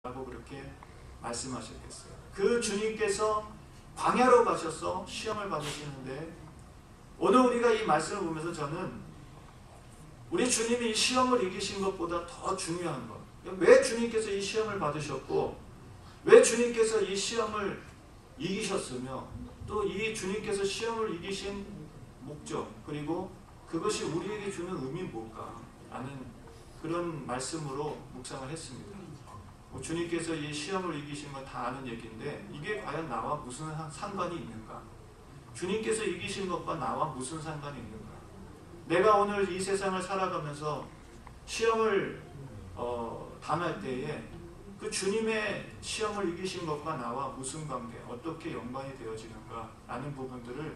라고 그렇게 말씀하셨겠어요. 그 주님께서 광야로 가셔서 시험을 받으시는데, 오늘 우리가 이 말씀을 보면서 저는 우리 주님이 이 시험을 이기신 것보다 더 중요한 것, 왜 주님께서 이 시험을 받으셨고 왜 주님께서 이 시험을 이기셨으며 또 이 주님께서 시험을 이기신 목적, 그리고 그것이 우리에게 주는 의미는 뭘까 라는 그런 말씀으로 묵상을 했습니다. 주님께서 이 시험을 이기신 건 다 아는 얘기인데, 이게 과연 나와 무슨 상관이 있는가? 주님께서 이기신 것과 나와 무슨 상관이 있는가? 내가 오늘 이 세상을 살아가면서 시험을 당할 때에 그 주님의 시험을 이기신 것과 나와 무슨 관계, 어떻게 연관이 되어지는가 라는 부분들을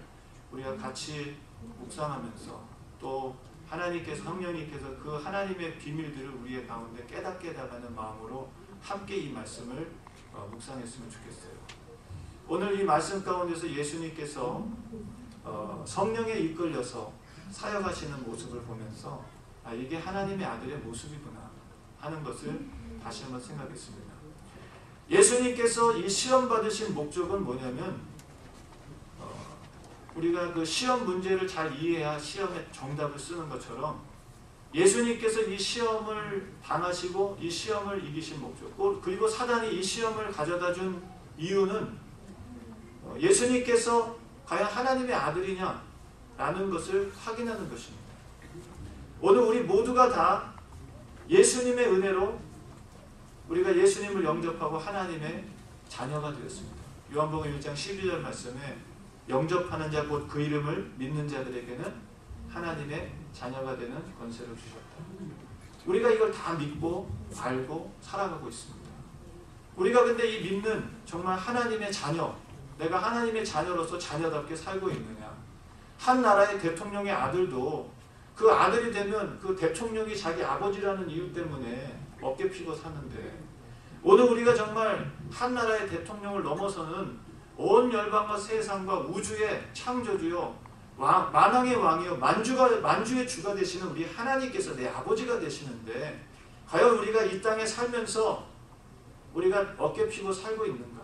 우리가 같이 묵상하면서, 또 하나님께서, 성령님께서 그 하나님의 비밀들을 우리의 가운데 깨닫게 해달라는 마음으로 함께 이 말씀을 묵상했으면 좋겠어요. 오늘 이 말씀 가운데서 예수님께서 성령에 이끌려서 사역하시는 모습을 보면서 이게 하나님의 아들의 모습이구나 하는 것을 다시 한번 생각했습니다. 예수님께서 이 시험 받으신 목적은 뭐냐면, 우리가 그 시험 문제를 잘 이해해야 시험의 정답을 쓰는 것처럼 예수님께서 이 시험을 당하시고 이 시험을 이기신 목적, 그리고 사단이 이 시험을 가져다 준 이유는 예수님께서 과연 하나님의 아들이냐 라는 것을 확인하는 것입니다. 오늘 우리 모두가 다 예수님의 은혜로 우리가 예수님을 영접하고 하나님의 자녀가 되었습니다. 요한복음 1장 12절 말씀에 영접하는 자 곧 그 이름을 믿는 자들에게는 하나님의 자녀가 되는 권세를 주셨다. 우리가 이걸 다 믿고 알고 살아가고 있습니다. 우리가 근데 이 믿는 정말 하나님의 자녀, 내가 하나님의 자녀로서 자녀답게 살고 있느냐? 한 나라의 대통령의 아들도 그 아들이 되면 그 대통령이 자기 아버지라는 이유 때문에 어깨 피고 사는데, 오늘 우리가 정말 한 나라의 대통령을 넘어서는 온 열방과 세상과 우주의 창조주요 만왕의 왕이요 만주의 주가 되시는 우리 하나님께서 내 아버지가 되시는데, 과연 우리가 이 땅에 살면서 우리가 어깨 피고 살고 있는가?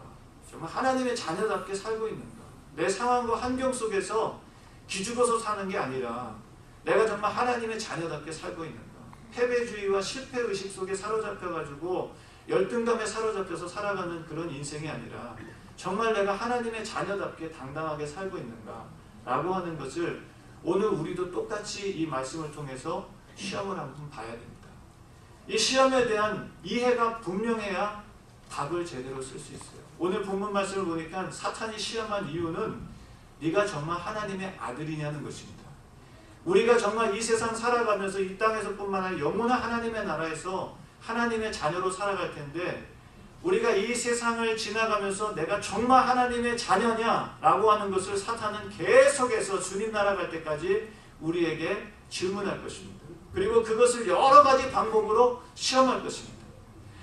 정말 하나님의 자녀답게 살고 있는가? 내 상황과 환경 속에서 기죽어서 사는 게 아니라 내가 정말 하나님의 자녀답게 살고 있는가? 패배주의와 실패의식 속에 사로잡혀가지고 열등감에 사로잡혀서 살아가는 그런 인생이 아니라 정말 내가 하나님의 자녀답게 당당하게 살고 있는가 라고 하는 것을 오늘 우리도 똑같이 이 말씀을 통해서 시험을 한번 봐야 됩니다. 이 시험에 대한 이해가 분명해야 답을 제대로 쓸 수 있어요. 오늘 본문 말씀을 보니까 사탄이 시험한 이유는 네가 정말 하나님의 아들이냐는 것입니다. 우리가 정말 이 세상 살아가면서 이 땅에서 뿐만 아니라 영원한 하나님의 나라에서 하나님의 자녀로 살아갈 텐데, 우리가 이 세상을 지나가면서 내가 정말 하나님의 자녀냐 라고 하는 것을 사탄은 계속해서 주님 나라 갈 때까지 우리에게 질문할 것입니다. 그리고 그것을 여러 가지 방법으로 시험할 것입니다.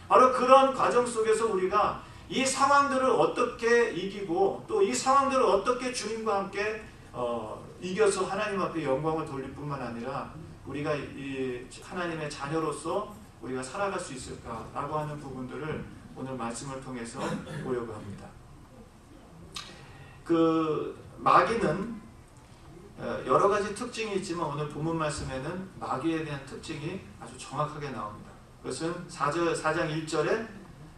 바로 그런 과정 속에서 우리가 이 상황들을 어떻게 이기고 또 이 상황들을 어떻게 주님과 함께 이겨서 하나님 앞에 영광을 돌릴 뿐만 아니라 우리가 이 하나님의 자녀로서 우리가 살아갈 수 있을까라고 하는 부분들을 오늘 말씀을 통해서 보려고 합니다. 그 마귀는 여러 가지 특징이 있지만 오늘 본문 말씀에는 마귀에 대한 특징이 아주 정확하게 나옵니다. 그것은 4장 1절에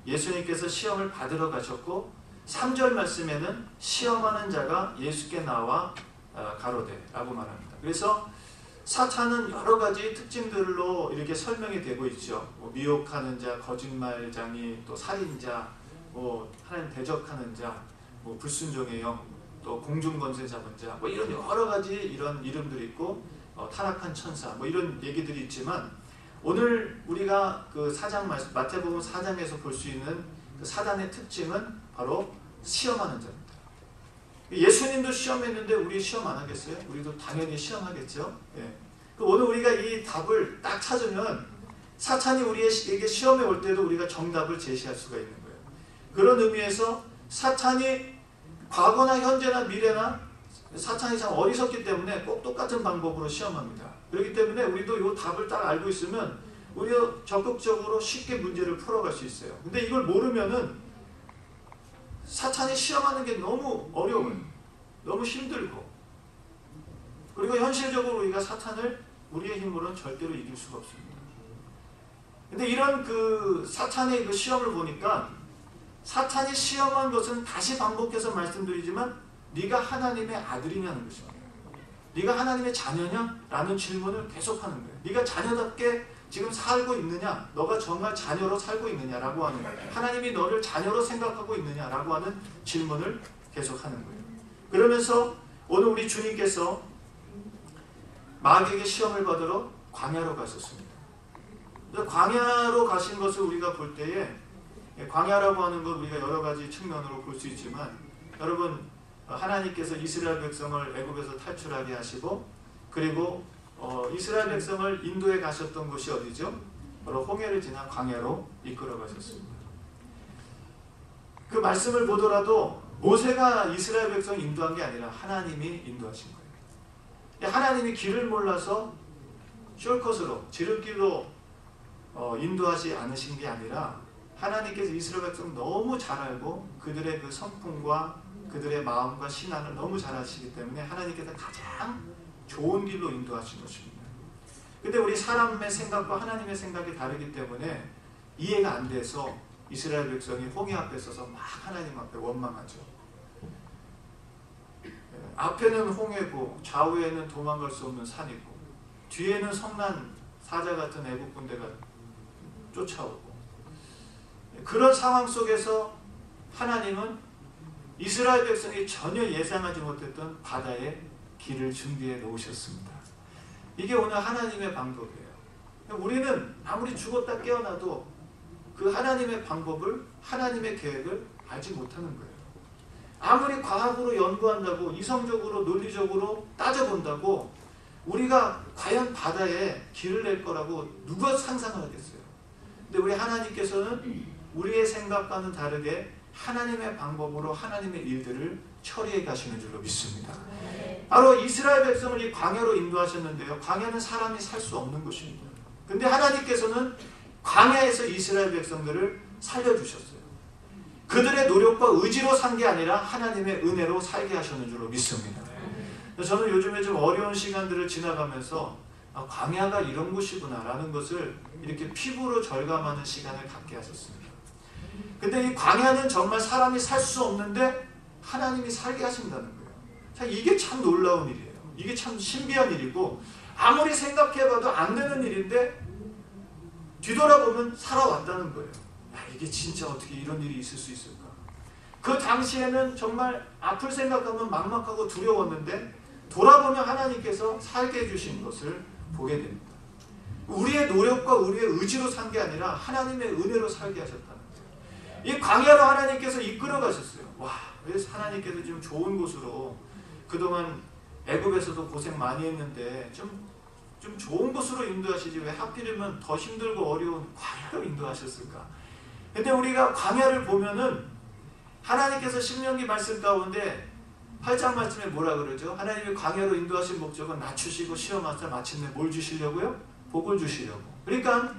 예수님께서 시험을 받으러 가셨고, 3절 말씀에는 시험하는 자가 예수께 나와 가로되 라고 말합니다. 그래서 사탄은 여러 가지 특징들로 이렇게 설명이 되고 있죠. 미혹하는 자, 거짓말장이, 또 살인자, 하나님 대적하는 자, 불순종의 영, 또 공중권세 잡은 자, 이런 여러 가지 이런 이름들이 있고, 타락한 천사, 이런 얘기들이 있지만, 오늘 우리가 그 마태복음 4장에서 볼 수 있는 그 사단의 특징은 바로 시험하는 자입니다. 예수님도 시험했는데 우리 시험 안 하겠어요? 우리도 당연히 시험하겠죠. 예. 오늘 우리가 이 답을 딱 찾으면 사탄이 우리에게 시험에 올 때도 우리가 정답을 제시할 수가 있는 거예요. 그런 의미에서 사탄이 과거나 현재나 미래나 사탄이 참 어리석기 때문에 꼭 똑같은 방법으로 시험합니다. 그렇기 때문에 우리도 이 답을 딱 알고 있으면 우리가 적극적으로 쉽게 문제를 풀어갈 수 있어요. 근데 이걸 모르면은 사탄이 시험하는 게 너무 어려워요. 너무 힘들고, 그리고 현실적으로 우리가 사탄을 우리의 힘으로는 절대로 이길 수가 없습니다. 근데 이런 그 사탄의 그 시험을 보니까, 사탄이 시험한 것은 다시 반복해서 말씀드리지만 네가 하나님의 아들이냐는 것입니다. 네가 하나님의 자녀냐? 라는 질문을 계속하는 거예요. 네가 자녀답게 지금 살고 있느냐? 너가 정말 자녀로 살고 있느냐라고 하는 거예요. 하나님이 너를 자녀로 생각하고 있느냐라고 하는 질문을 계속하는 거예요. 그러면서 오늘 우리 주님께서 마귀에게 시험을 받으러 광야로 가셨습니다. 광야로 가신 것을 우리가 볼 때에, 광야라고 하는 것 우리가 여러 가지 측면으로 볼 수 있지만, 여러분, 하나님께서 이스라엘 백성을 애굽에서 탈출하게 하시고, 그리고 이스라엘 백성을 인도에 가셨던 곳이 어디죠? 바로 홍해를 지나 광야로 이끌어 가셨습니다. 그 말씀을 보더라도 모세가 이스라엘 백성을 인도한 게 아니라 하나님이 인도하신 거예요. 하나님이 길을 몰라서 숄컷으로, 지름길로 인도하지 않으신 게 아니라, 하나님께서 이스라엘 백성을 너무 잘 알고 그들의 그 성품과 그들의 마음과 신앙을 너무 잘 아시기 때문에 하나님께서 가장 좋은 길로 인도하신 것입니다. 근데 우리 사람의 생각과 하나님의 생각이 다르기 때문에 이해가 안 돼서 이스라엘 백성이 홍해 앞에 서서 막 하나님 앞에 원망하죠. 앞에는 홍해고 좌우에는 도망갈 수 없는 산이고 뒤에는 성난 사자 같은 애국 군대가 쫓아오고, 그런 상황 속에서 하나님은 이스라엘 백성이 전혀 예상하지 못했던 바다에 길을 준비해 놓으셨습니다. 이게 오늘 하나님의 방법이에요. 우리는 아무리 죽었다 깨어나도 그 하나님의 방법을, 하나님의 계획을 알지 못하는 거예요. 아무리 과학으로 연구한다고, 이성적으로, 논리적으로 따져본다고 우리가 과연 바다에 길을 낼 거라고 누가 상상을 하겠어요. 근데 우리 하나님께서는 우리의 생각과는 다르게 하나님의 방법으로 하나님의 일들을 처리해 가시는 줄로 믿습니다. 바로 이스라엘 백성을 이 광야로 인도하셨는데요. 광야는 사람이 살 수 없는 곳입니다. 근데 하나님께서는 광야에서 이스라엘 백성들을 살려주셨어요. 그들의 노력과 의지로 산 게 아니라 하나님의 은혜로 살게 하셨는 줄로 믿습니다. 저는 요즘에 좀 어려운 시간들을 지나가면서 광야가 이런 곳이구나 라는 것을 이렇게 피부로 절감하는 시간을 갖게 하셨습니다. 근데 이 광야는 정말 사람이 살 수 없는데 하나님이 살게 하신다는 거예요. 자, 이게 참 놀라운 일이에요. 이게 참 신비한 일이고, 아무리 생각해봐도 안 되는 일인데 뒤돌아보면 살아왔다는 거예요. 야, 이게 진짜 어떻게 이런 일이 있을 수 있을까? 그 당시에는 정말 앞을 생각하면 막막하고 두려웠는데 돌아보면 하나님께서 살게 해주신 것을 보게 됩니다. 우리의 노력과 우리의 의지로 산 게 아니라 하나님의 은혜로 살게 하셨다는 거예요. 이 광야로 하나님께서 이끌어 가셨어요. 와, 왜 하나님께서 지금 좋은 곳으로, 그동안 애굽에서도 고생 많이 했는데 좀 좋은 곳으로 인도하시지 왜 하필이면 더 힘들고 어려운 광야로 인도하셨을까? 근데 우리가 광야를 보면은 하나님께서 신명기 말씀 가운데 8장 말씀에 뭐라 그러죠? 하나님이 광야로 인도하신 목적은 낮추시고 시험하사 마침내 뭘 주시려고요? 복을 주시려고. 그러니까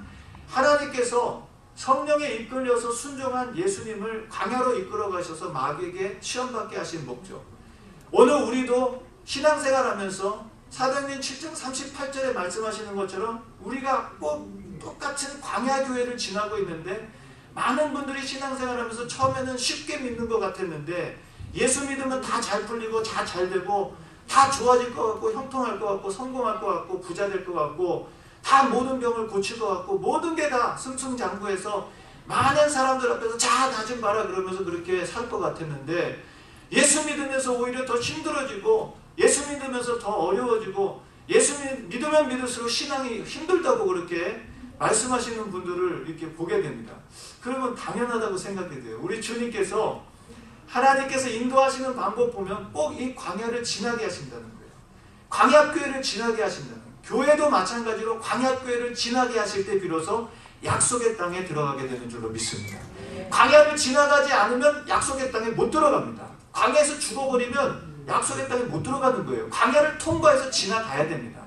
하나님께서 성령에 이끌려서 순종한 예수님을 광야로 이끌어 가셔서 마귀에게 시험받게 하신 목적. 오늘 우리도 신앙생활하면서 사도행전 7장 38절에 말씀하시는 것처럼 우리가 꼭 똑같은 광야교회를 지나고 있는데, 많은 분들이 신앙생활하면서 처음에는 쉽게 믿는 것 같았는데 예수 믿으면 다 잘 풀리고 다 잘 되고 다 좋아질 것 같고 형통할 것 같고 성공할 것 같고 부자 될 것 같고 다 모든 병을 고칠 것 같고 모든 게 다 승승장구해서 많은 사람들 앞에서 자 나 좀 봐라 그러면서 그렇게 살 것 같았는데, 예수 믿으면서 오히려 더 힘들어지고 예수 믿으면서 더 어려워지고 예수 믿으면 믿을수록 신앙이 힘들다고 그렇게 말씀하시는 분들을 이렇게 보게 됩니다. 그러면 당연하다고 생각이 돼요. 우리 주님께서, 하나님께서 인도하시는 방법 보면 꼭 이 광야를 지나게 하신다는 거예요. 광야교회를 지나게 하신다는 거예요. 교회도 마찬가지로 광야교회를 지나게 하실 때 비로소 약속의 땅에 들어가게 되는 줄로 믿습니다. 광야를 지나가지 않으면 약속의 땅에 못 들어갑니다. 광야에서 죽어버리면 약속의 땅에 못 들어가는 거예요. 광야를 통과해서 지나가야 됩니다.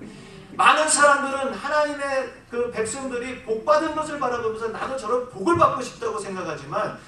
많은 사람들은 하나님의 그 백성들이 복받은 것을 바라보면서 나도 저런 복을 받고 싶다고 생각하지만